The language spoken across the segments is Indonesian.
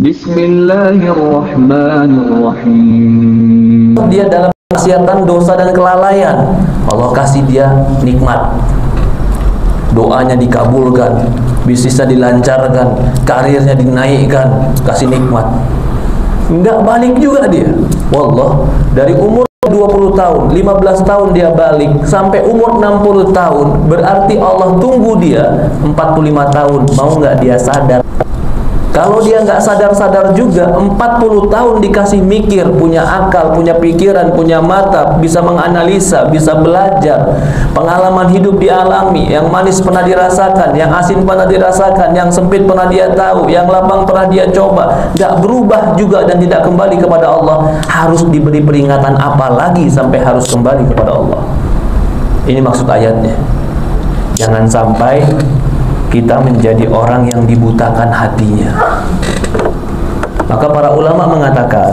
Bismillahirrahmanirrahim. Dia dalam maksiatan, dosa dan kelalaian, Allah kasih dia nikmat. Doanya dikabulkan, bisnisnya dilancarkan, karirnya dinaikkan, kasih nikmat. Enggak balik juga dia. Wallah, dari umur 20 tahun, 15 tahun dia balik sampai umur 60 tahun. Berarti Allah tunggu dia 45 tahun. Mau nggak dia sadar? Kalau dia nggak sadar-sadar juga, 40 tahun dikasih mikir, punya akal, punya pikiran, punya mata, bisa menganalisa, bisa belajar. Pengalaman hidup dialami, yang manis pernah dirasakan, yang asin pernah dirasakan, yang sempit pernah dia tahu, yang lapang pernah dia coba. Nggak berubah juga dan tidak kembali kepada Allah. Harus diberi peringatan apa lagi sampai harus kembali kepada Allah? Ini maksud ayatnya. Jangan sampai kita menjadi orang yang dibutakan hatinya. Maka para ulama mengatakan,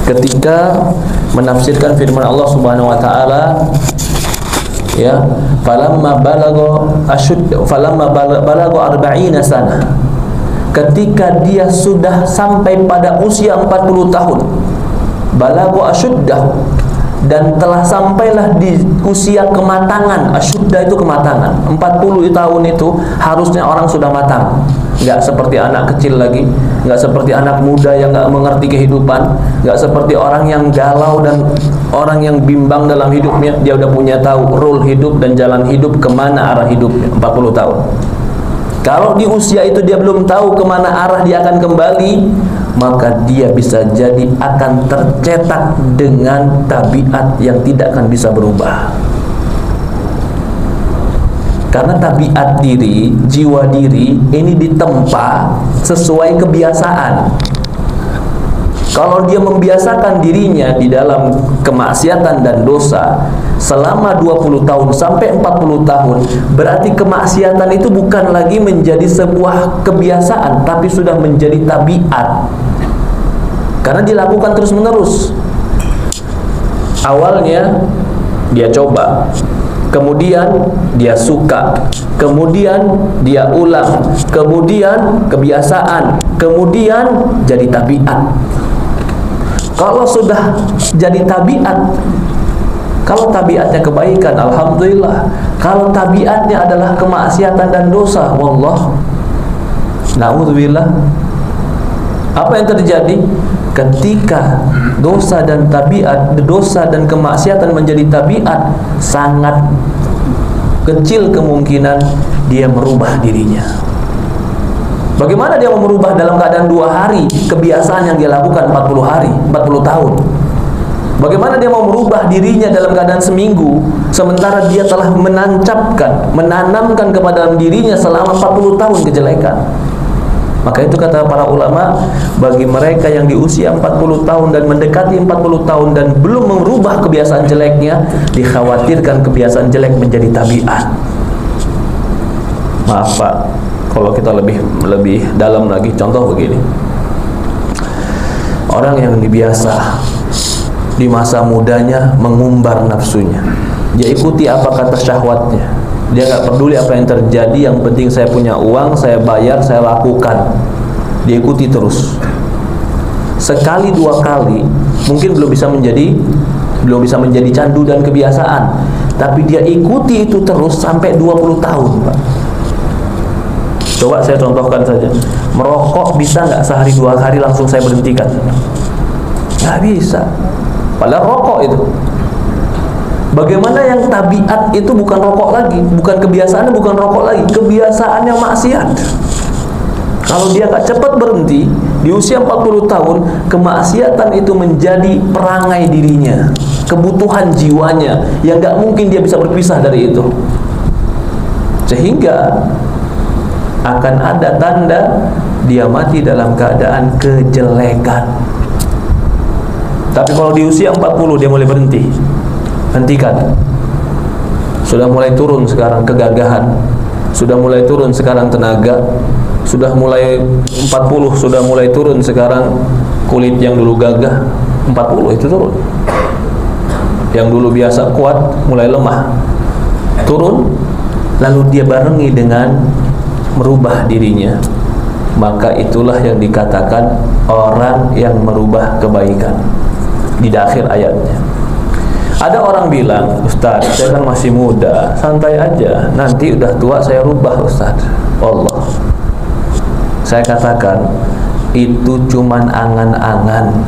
ketika menafsirkan firman Allah Subhanahu wa taala, ya, falamma balagha ashud falamma balagha 40 sana, ketika dia sudah sampai pada usia 40 tahun, balagha ashuddah, dan telah sampailah di usia kematangan. Asyudda itu kematangan. 40 tahun itu harusnya orang sudah matang. Nggak seperti anak kecil lagi, nggak seperti anak muda yang nggak mengerti kehidupan, nggak seperti orang yang galau dan orang yang bimbang dalam hidupnya. Dia udah punya tahu rule hidup dan jalan hidup, kemana arah hidupnya. 40 tahun. Kalau di usia itu dia belum tahu kemana arah dia akan kembali, maka dia bisa jadi akan tercetak dengan tabiat yang tidak akan bisa berubah. Karena tabiat diri, jiwa diri ini ditempa sesuai kebiasaan. Kalau dia membiasakan dirinya di dalam kemaksiatan dan dosa selama 20 tahun sampai 40 tahun, berarti kemaksiatan itu bukan lagi menjadi sebuah kebiasaan, tapi sudah menjadi tabiat. Karena dilakukan terus-menerus. Awalnya dia coba, kemudian dia suka, kemudian dia ulang, kemudian kebiasaan, kemudian jadi tabiat. Kalau sudah jadi tabiat, kalau tabiatnya kebaikan, alhamdulillah. Kalau tabiatnya adalah kemaksiatan dan dosa, wallah, na'udzubillah. Apa yang terjadi? Ketika dosa dan tabiat, dosa dan kemaksiatan menjadi tabiat, sangat kecil kemungkinan dia merubah dirinya. Bagaimana dia mau merubah dalam keadaan 2 hari kebiasaan yang dia lakukan 40 hari, 40 tahun? Bagaimana dia mau merubah dirinya dalam keadaan seminggu, sementara dia telah menancapkan, menanamkan kepada dirinya selama 40 tahun kejelekan? Maka itu kata para ulama, bagi mereka yang di usia 40 tahun dan mendekati 40 tahun dan belum merubah kebiasaan jeleknya, dikhawatirkan kebiasaan jelek menjadi tabiat. Maaf Pak, kalau kita lebih dalam lagi, contoh begini. Orang yang dibiasa di masa mudanya mengumbar nafsunya, dia ikuti apa kata syahwatnya, dia nggak peduli apa yang terjadi, yang penting saya punya uang, saya bayar, saya lakukan. Dia ikuti terus. Sekali 2 kali mungkin belum bisa menjadi candu dan kebiasaan, tapi dia ikuti itu terus sampai 20 tahun Pak. Coba saya contohkan saja. Merokok bisa nggak sehari 2 hari langsung saya berhentikan? Nggak bisa. Padahal rokok itu. Bagaimana yang tabiat itu bukan rokok lagi, bukan kebiasaannya, bukan rokok lagi, kebiasaannya maksiat. Kalau dia nggak cepat berhenti di usia 40 tahun, kemaksiatan itu menjadi perangai dirinya, kebutuhan jiwanya yang nggak mungkin dia bisa berpisah dari itu. Sehingga akan ada tanda dia mati dalam keadaan kejelekan. Tapi kalau di usia 40 dia mulai berhenti, hentikan. Sudah mulai turun sekarang kegagahan, sudah mulai turun sekarang tenaga, sudah mulai 40, sudah mulai turun sekarang kulit yang dulu gagah, 40 itu turun. Yang dulu biasa kuat mulai lemah, turun. Lalu dia barengi dengan merubah dirinya maka itulah yang dikatakan orang yang merubah kebaikan. Di akhir ayatnya ada orang bilang, Ustaz, saya kan masih muda, santai aja, nanti udah tua saya rubah Ustaz. Allah, saya katakan itu cuman angan-angan.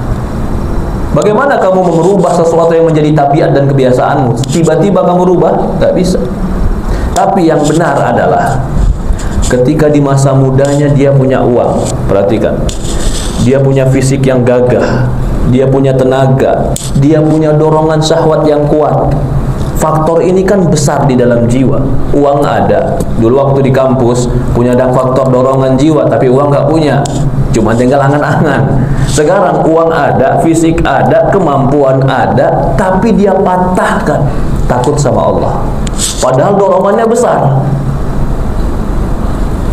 Bagaimana kamu merubah sesuatu yang menjadi tabiat dan kebiasaanmu? Tiba-tiba kamu rubah? Gak bisa. Tapi yang benar adalah ketika di masa mudanya dia punya uang, perhatikan, dia punya fisik yang gagah, dia punya tenaga, dia punya dorongan syahwat yang kuat. Faktor ini kan besar di dalam jiwa. Uang ada. Dulu waktu di kampus punya ada faktor dorongan jiwa, tapi uang nggak punya, cuma tinggal angan-angan. Sekarang uang ada, fisik ada, kemampuan ada, tapi dia patahkan takut sama Allah. Padahal dorongannya besar.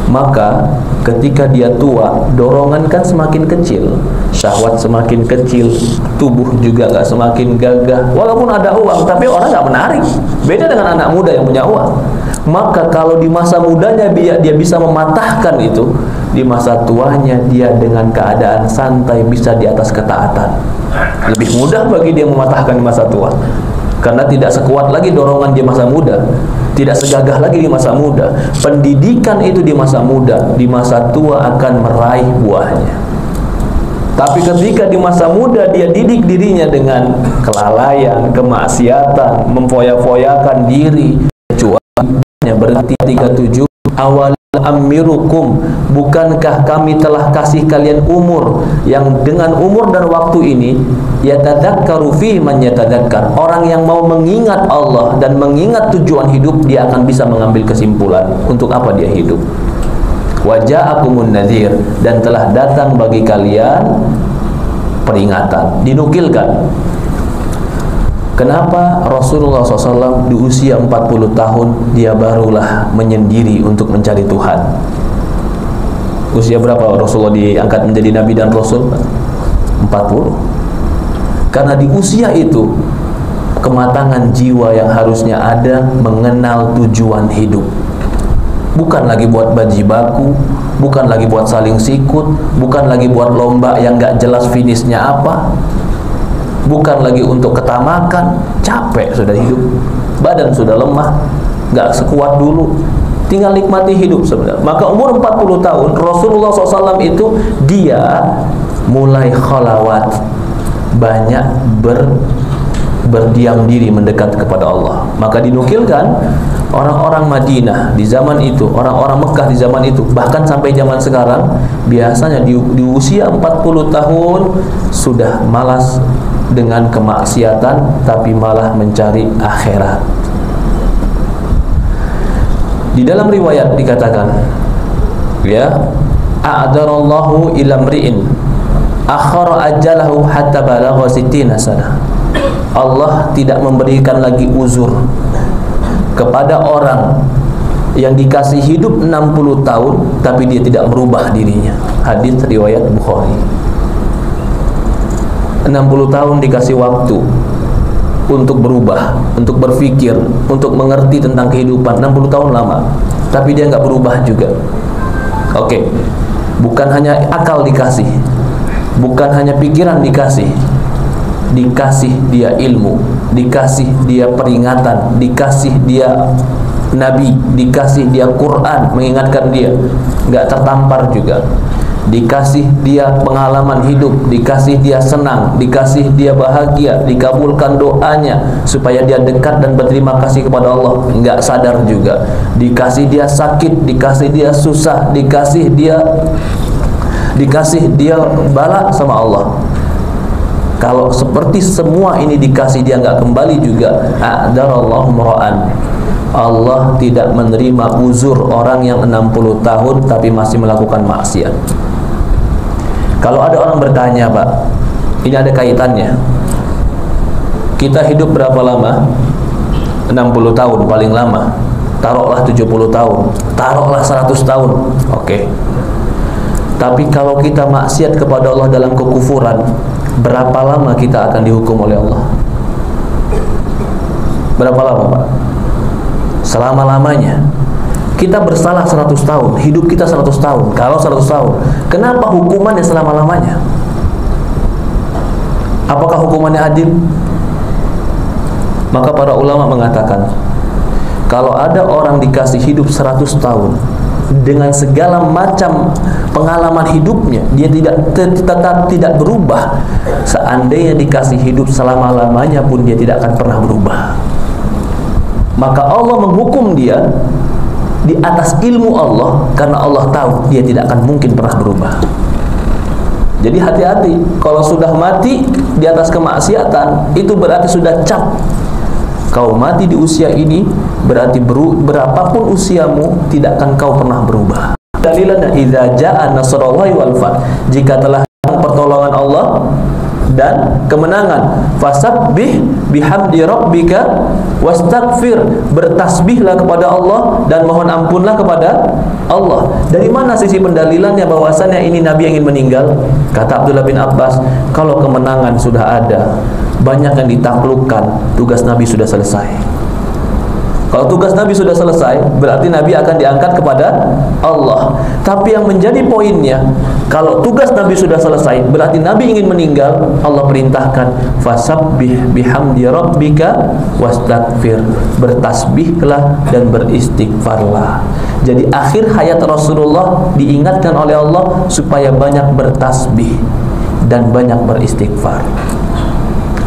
Maka ketika dia tua, dorongan kan semakin kecil, syahwat semakin kecil, tubuh juga nggak semakin gagah. Walaupun ada uang, tapi orang nggak menarik. Beda dengan anak muda yang punya uang. Maka kalau di masa mudanya dia bisa mematahkan itu, di masa tuanya dia dengan keadaan santai bisa di atas ketaatan. Lebih mudah bagi dia mematahkan di masa tua, karena tidak sekuat lagi dorongan di masa muda, tidak segagah lagi di masa muda. Pendidikan itu di masa muda, di masa tua akan meraih buahnya. Tapi ketika di masa muda dia didik dirinya dengan kelalaian, kemaksiatan, memfoya-foyakan diri, kecuali berarti 37 awal amirukum, bukankah kami telah kasih kalian umur yang dengan umur dan waktu ini yatadzakkaru fi man yatadzakkar, orang yang mau mengingat Allah dan mengingat tujuan hidup, dia akan bisa mengambil kesimpulan untuk apa dia hidup. Waja'akumun nadhir, dan telah datang bagi kalian peringatan. Dinukilkan kenapa Rasulullah SAW di usia 40 tahun dia barulah menyendiri untuk mencari Tuhan. Usia berapa Rasulullah diangkat menjadi Nabi dan Rasul? 40. Karena di usia itu kematangan jiwa yang harusnya ada mengenal tujuan hidup. Bukan lagi buat bajibaku, bukan lagi buat saling sikut, bukan lagi buat lomba yang gak jelas finishnya apa, bukan lagi untuk ketamakan. Capek sudah hidup, badan sudah lemah, gak sekuat dulu, tinggal nikmati hidup sebenarnya. Maka umur 40 tahun Rasulullah SAW itu dia mulai khalawat, banyak berdiam diri mendekat kepada Allah. Maka dinukilkan orang-orang Madinah di zaman itu, orang-orang Mekah di zaman itu, bahkan sampai zaman sekarang, biasanya di usia 40 tahun sudah malas dengan kemaksiatan, tapi malah mencari akhirat. Di dalam riwayat dikatakan, ya, a'darallahu ila mri'in akhara ajalahu hatta balagha 60 sana. Allah tidak memberikan lagi uzur kepada orang yang dikasih hidup 60 tahun tapi dia tidak merubah dirinya. Hadis riwayat Bukhari. 60 tahun dikasih waktu untuk berubah, untuk berpikir, untuk mengerti tentang kehidupan. 60 tahun lama, tapi dia nggak berubah juga. Oke, bukan hanya akal dikasih, bukan hanya pikiran dikasih dia ilmu, dikasih dia peringatan, dikasih dia nabi, dikasih dia Quran mengingatkan dia, nggak tertampar juga, dikasih dia pengalaman hidup, dikasih dia senang, dikasih dia bahagia, dikabulkan doanya supaya dia dekat dan berterima kasih kepada Allah, nggak sadar juga, dikasih dia sakit, dikasih dia susah, dikasih dia bala sama Allah. Kalau seperti semua ini dikasih dia nggak kembali juga, a'darallahu mra'an, Allah tidak menerima uzur orang yang 60 tahun tapi masih melakukan maksiat. Kalau ada orang bertanya, Pak, ini ada kaitannya, kita hidup berapa lama? 60 tahun paling lama, taruhlah 70 tahun, taruhlah 100 tahun, oke. Tapi kalau kita maksiat kepada Allah dalam kekufuran, berapa lama kita akan dihukum oleh Allah? Berapa lama, Pak? Selama-lamanya. Kita bersalah 100 tahun, hidup kita 100 tahun. Kalau 100 tahun, kenapa hukumannya selama-lamanya? Apakah hukumannya adil? Maka para ulama mengatakan, kalau ada orang dikasih hidup 100 tahun dengan segala macam pengalaman hidupnya, dia tetap tidak berubah. Seandainya dikasih hidup selama-lamanya pun dia tidak akan pernah berubah. Maka Allah menghukum dia di atas ilmu Allah, karena Allah tahu dia tidak akan mungkin pernah berubah. Jadi hati-hati, kalau sudah mati di atas kemaksiatan, itu berarti sudah cap. Kau mati di usia ini, berarti berapapun usiamu, tidak akan kau pernah berubah. Dalilnya idza jaa nasrullahi wal fath, jika telah pertolongan Allah dan kemenangan, fasabbih bihamdi rabbika wastaghfir, bertasbihlah kepada Allah dan mohon ampunlah kepada Allah. Dari mana sisi pendalilannya bahwasannya ini Nabi yang ingin meninggal? Kata Abdullah bin Abbas, kalau kemenangan sudah ada, banyak yang ditaklukkan, tugas Nabi sudah selesai. Kalau tugas Nabi sudah selesai, berarti Nabi akan diangkat kepada Allah. Tapi yang menjadi poinnya, kalau tugas Nabi sudah selesai, berarti Nabi ingin meninggal, Allah perintahkan fasabbih bihamdi rabbika wastaghfir, bertasbihlah dan beristighfarlah. Jadi akhir hayat Rasulullah diingatkan oleh Allah supaya banyak bertasbih dan banyak beristighfar.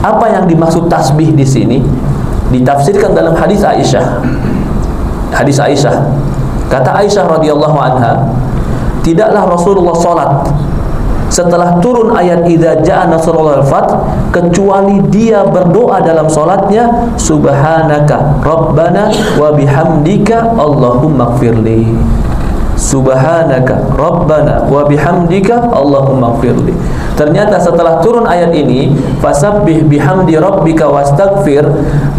Apa yang dimaksud tasbih di sini? Ditafsirkan dalam hadis Aisyah. Hadis Aisyah, kata Aisyah radhiyallahu anha, tidaklah Rasulullah salat setelah turun ayat idza jaa nasrullahi wal fath kecuali dia berdoa dalam salatnya, subhanaka rabbana wa bihamdika allahumma ighfirli. Subhanaka rabbana wa bihamdika allahumma ighfirli. Ternyata setelah turun ayat ini, fasabbih bihamdi rabbika wastaghfir,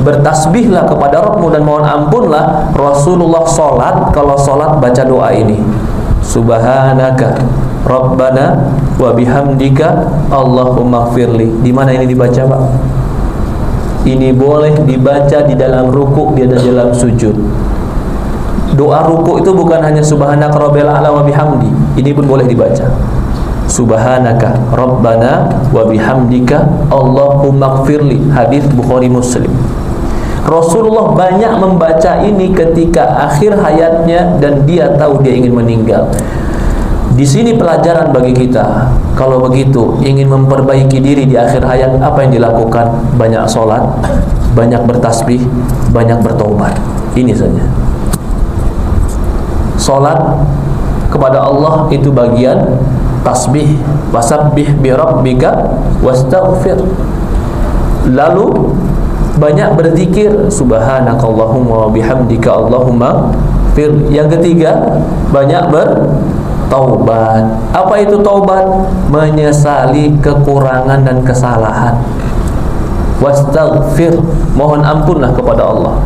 bertasbihlah kepada Rabbmu dan mohon ampunlah, Rasulullah salat, kalau salat baca doa ini, subhanaka rabbana wa bihamdika allahumma ighfirli. Di mana ini dibaca, Pak? Ini boleh dibaca di dalam rukuk, di dalam sujud. Doa ruku itu bukan hanya subhanaka rabbil a'la wa bihamdi, ini pun boleh dibaca. Subhanaka rabbana wa bihamdika allahumma ighfirli. Hadis Bukhari Muslim. Rasulullah banyak membaca ini ketika akhir hayatnya dan dia tahu dia ingin meninggal. Di sini pelajaran bagi kita. Kalau begitu ingin memperbaiki diri di akhir hayat, apa yang dilakukan? Banyak sholat, banyak bertasbih, banyak bertaubat. Ini saja. Salat kepada Allah itu bagian tasbih, wasabbih bi rabbika wastaghfir. Lalu banyak berzikir, subhanakallahumma wa bihamdika allahumma fir. Yang ketiga, banyak bertaubat. Apa itu taubat? Menyesali kekurangan dan kesalahan. Wastaghfir, mohon ampunlah kepada Allah.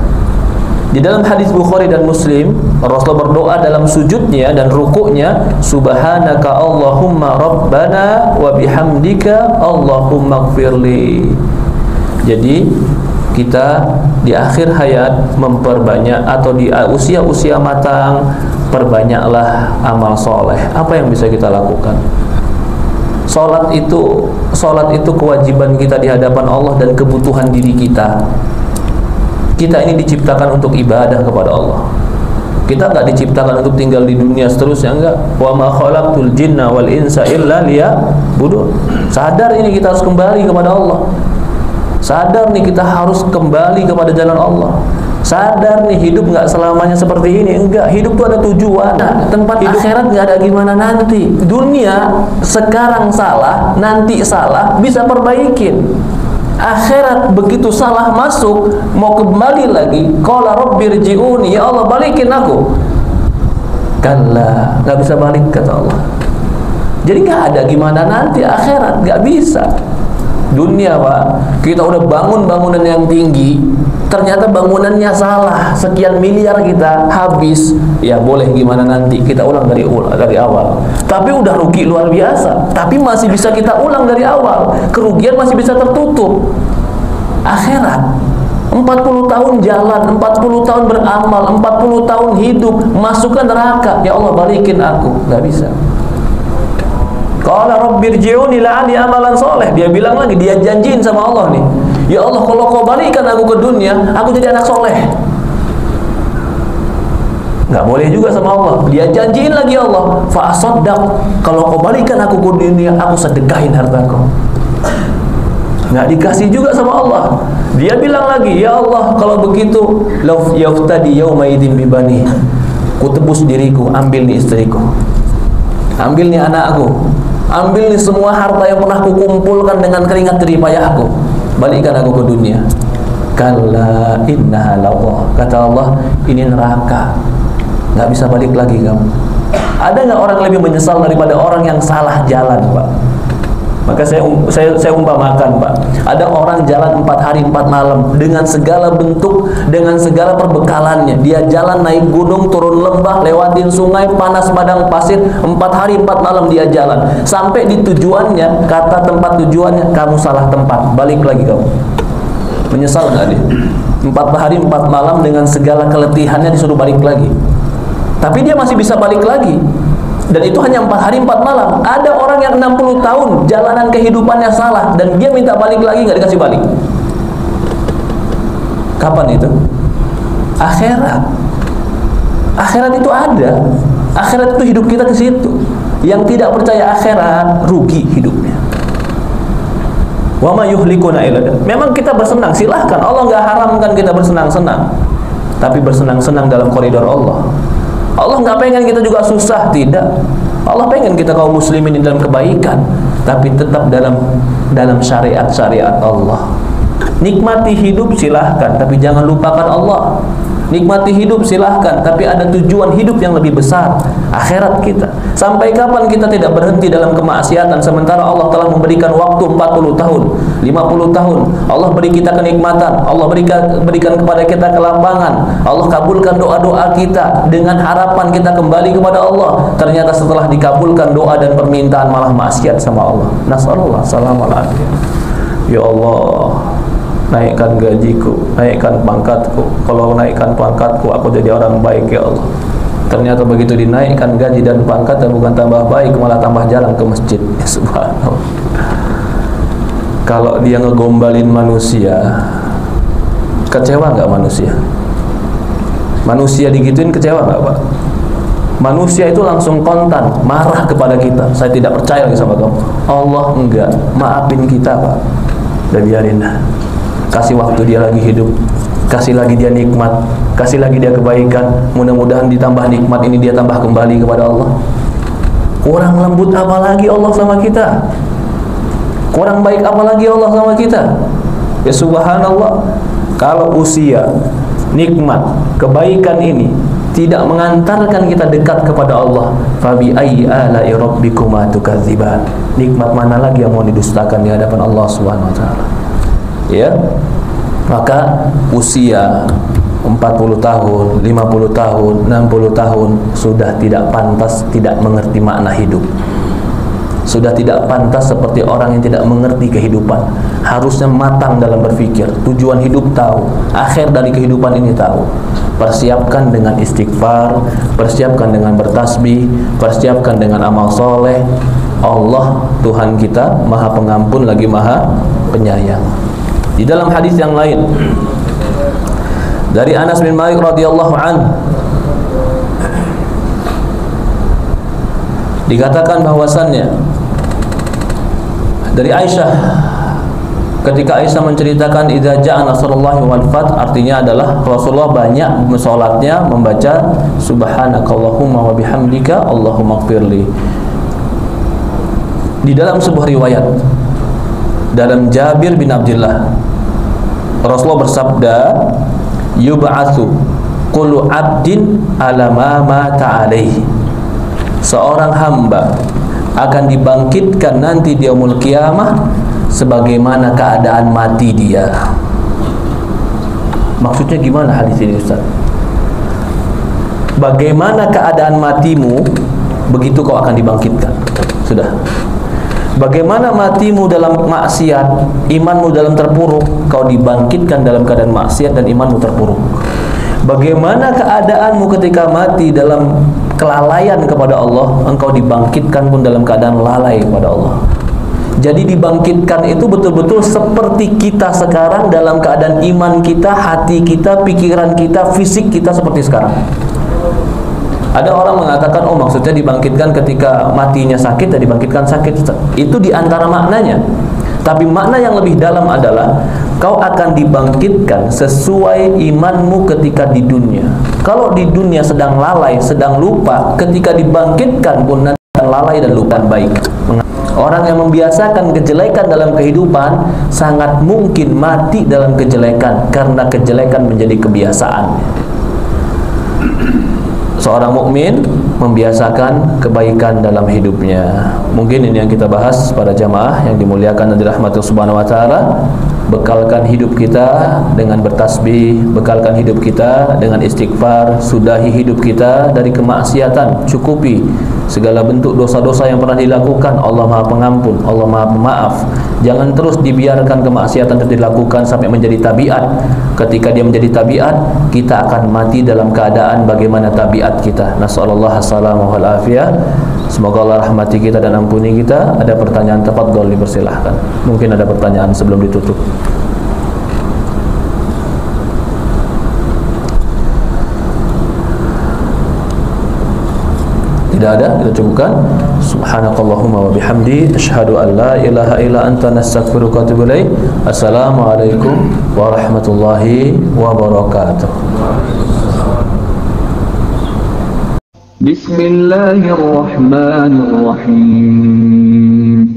Di dalam hadis Bukhari dan Muslim, Rasulullah berdoa dalam sujudnya dan rukuknya, subhanaka allahumma rabbana wa bihamdika allahumma ighfirli. Jadi kita di akhir hayat memperbanyak, atau di usia-usia matang, perbanyaklah amal soleh. Apa yang bisa kita lakukan? Salat itu kewajiban kita di hadapan Allah dan kebutuhan diri kita. Kita ini diciptakan untuk ibadah kepada Allah. Kita enggak diciptakan untuk tinggal di dunia seterusnya, enggak. Wa ma khalaqtul jinna wal insa illa liya'budun. Sadar ini kita harus kembali kepada Allah. Sadar nih kita harus kembali kepada jalan Allah. Sadar nih hidup enggak selamanya seperti ini, enggak. Hidup itu ada tujuan. Nah, tempat hidup akhirat enggak ada gimana nanti. Dunia sekarang salah, nanti salah, bisa perbaikin. Akhirat begitu salah masuk, mau kembali lagi, qala rabbirji'uni, ya Allah balikin aku. Kalla, enggak bisa balik kata Allah. Jadi enggak ada gimana nanti akhirat, enggak bisa. Dunia, Pak, kita udah bangun bangunan yang tinggi, ternyata bangunannya salah, sekian miliar kita habis. Ya boleh gimana nanti, kita ulang dari awal. Tapi udah rugi luar biasa, tapi masih bisa kita ulang dari awal. Kerugian masih bisa tertutup. Akhirat 40 tahun jalan, 40 tahun beramal, 40 tahun hidup, masuk ke neraka. Ya Allah, balikin aku. Gak bisa. Qala rabbirji'uni la'ali amalan soleh. Dia bilang lagi, dia janjiin sama Allah nih, ya Allah, kalau kau balikan aku ke dunia, aku jadi anak soleh. Nggak boleh juga sama Allah. Dia janjiin lagi Allah, fa'asaddaq, kalau kau balikan aku ke dunia, aku sedekahin hartaku. Nggak dikasih juga sama Allah. Dia bilang lagi, ya Allah, kalau begitu, law yaftadi yawma idin bibani, ku tebus diriku, ambil nih istriku, ambil nih anakku, ambil nih semua harta yang pernah kukumpulkan dengan keringat jerih payahku, balikkan aku ke dunia. Kalla innaha lawah, kata Allah, ini neraka, nggak bisa balik lagi kamu. Ada nggak orang lebih menyesal daripada orang yang salah jalan, Pak? Maka saya umpamakan, Pak, ada orang jalan 4 hari 4 malam dengan segala bentuk, dengan segala perbekalannya. Dia jalan naik gunung, turun lembah, lewatin sungai, panas padang pasir, 4 hari 4 malam dia jalan. Sampai di tujuannya, kata tempat tujuannya, kamu salah tempat, balik lagi kamu. Menyesal nggak dia? 4 hari 4 malam dengan segala keletihannya disuruh balik lagi. Tapi dia masih bisa balik lagi. Dan itu hanya 4 hari 4 malam. Ada orang yang 60 tahun jalanan kehidupannya salah, dan dia minta balik lagi, nggak dikasih balik. Kapan itu? Akhirat. Akhirat itu ada. Akhirat itu hidup kita ke situ. Yang tidak percaya akhirat rugi hidupnya. Wa ma yuhlikuna illa. Memang kita bersenang, silahkan. Allah nggak haramkan kita bersenang-senang, tapi bersenang-senang dalam koridor Allah. Allah nggak pengen kita juga susah, tidak. Allah pengen kita kaum muslimin dalam kebaikan, tapi tetap dalam syariat-syariat Allah. Nikmati hidup silahkan, tapi jangan lupakan Allah. Nikmati hidup silahkan, tapi ada tujuan hidup yang lebih besar, akhirat kita. Sampai kapan kita tidak berhenti dalam kemaksiatan, sementara Allah telah memberikan waktu 40 tahun, 50 tahun. Allah beri kita kenikmatan, Allah berikan kepada kita kelapangan, Allah kabulkan doa-doa kita dengan harapan kita kembali kepada Allah. Ternyata setelah dikabulkan doa dan permintaan malah maksiat sama Allah. Nasallallahu alaihi. Ya Allah, naikkan gajiku, naikkan pangkatku. Kalau naikkan pangkatku, aku jadi orang baik, ya Allah. Ternyata begitu dinaikkan gaji dan pangkat, bukan tambah baik, malah tambah jarang ke masjid. Subhanallah. Kalau dia ngegombalin manusia, kecewa nggak manusia? Manusia digituin kecewa nggak, Pak? Manusia itu langsung kontan, marah kepada kita. Saya tidak percaya lagi sama kamu. Allah enggak, maafin kita, Pak. Udah biarin dah. Kasih waktu dia lagi hidup, kasih lagi dia nikmat, kasih lagi dia kebaikan. Mudah-mudahan ditambah nikmat ini dia tambah kembali kepada Allah. Kurang lembut apa lagi Allah sama kita? Kurang baik apa lagi Allah sama kita? Ya subhanallah. Kalau usia, nikmat, kebaikan ini tidak mengantarkan kita dekat kepada Allah, fabi ayyi ala'i rabbikuma tukadziban. Nikmat mana lagi yang mau didustakan di hadapan Allah Subhanahu wa taala? Ya, maka usia 40 tahun, 50 tahun, 60 tahun sudah tidak pantas, tidak mengerti makna hidup. Sudah tidak pantas seperti orang yang tidak mengerti kehidupan. Harusnya matang dalam berpikir, tujuan hidup tahu, akhir dari kehidupan ini tahu. Persiapkan dengan istighfar, persiapkan dengan bertasbih, persiapkan dengan amal soleh. Allah Tuhan kita Maha Pengampun lagi Maha Penyayang. Di dalam hadis yang lain dari Anas bin Malik radhiyallahu anhu dikatakan bahwasannya dari Aisyah, ketika Aisyah menceritakan idza ja'a nasrullahi wal fath, artinya adalah Rasulullah banyak salatnya membaca subhanakallahumma wa bihamdika Allahumma ighfirli. Di dalam sebuah riwayat dalam Jabir bin Abdullah, Rasulullah bersabda, yub'atsu kullu 'abdin ala ma mata alaihi. Seorang hamba akan dibangkitkan nanti di yaumul qiyamah sebagaimana keadaan mati dia. Maksudnya gimana hadis ini, Ustaz? Bagaimana keadaan matimu, begitu kau akan dibangkitkan. Sudah. Bagaimana matimu dalam maksiat, imanmu dalam terpuruk, kau dibangkitkan dalam keadaan maksiat dan imanmu terpuruk. Bagaimana keadaanmu ketika mati dalam kelalaian kepada Allah, engkau dibangkitkan pun dalam keadaan lalai kepada Allah. Jadi dibangkitkan itu betul-betul seperti kita sekarang dalam keadaan iman kita, hati kita, pikiran kita, fisik kita seperti sekarang. Ada orang mengatakan, oh maksudnya dibangkitkan ketika matinya sakit dan dibangkitkan sakit. Itu diantara maknanya. Tapi makna yang lebih dalam adalah kau akan dibangkitkan sesuai imanmu ketika di dunia. Kalau di dunia sedang lalai, sedang lupa, ketika dibangkitkan pun nanti lalai dan lupa baik. Orang yang membiasakan kejelekan dalam kehidupan sangat mungkin mati dalam kejelekan karena kejelekan menjadi kebiasaan. Seorang mukmin membiasakan kebaikan dalam hidupnya. Mungkin ini yang kita bahas para jamaah yang dimuliakan dan dirahmati Subhanahu wa taala. Bekalkan hidup kita dengan bertasbih, bekalkan hidup kita dengan istighfar, sudahi hidup kita dari kemaksiatan, cukupi segala bentuk dosa-dosa yang pernah dilakukan. Allah Maha Pengampun, Allah Maha Pemaaf. Jangan terus dibiarkan kemaksiatan itu dilakukan sampai menjadi tabiat. Ketika dia menjadi tabiat, kita akan mati dalam keadaan bagaimana tabiat kita. Nasallallahu assalamu wal afiyah. Semoga Allah rahmati kita dan ampuni kita. Ada pertanyaan, tafadhol, dipersilahkan. Mungkin ada pertanyaan sebelum ditutup. Tidak ada, kita cukupkan. Subhanakallahumma wa bihamdi, asyhadu an la ilaha illa anta, nastaghfiruka wa atubu ilaik. Assalamualaikum warahmatullahi wabarakatuh. Bismillahirrahmanirrahim.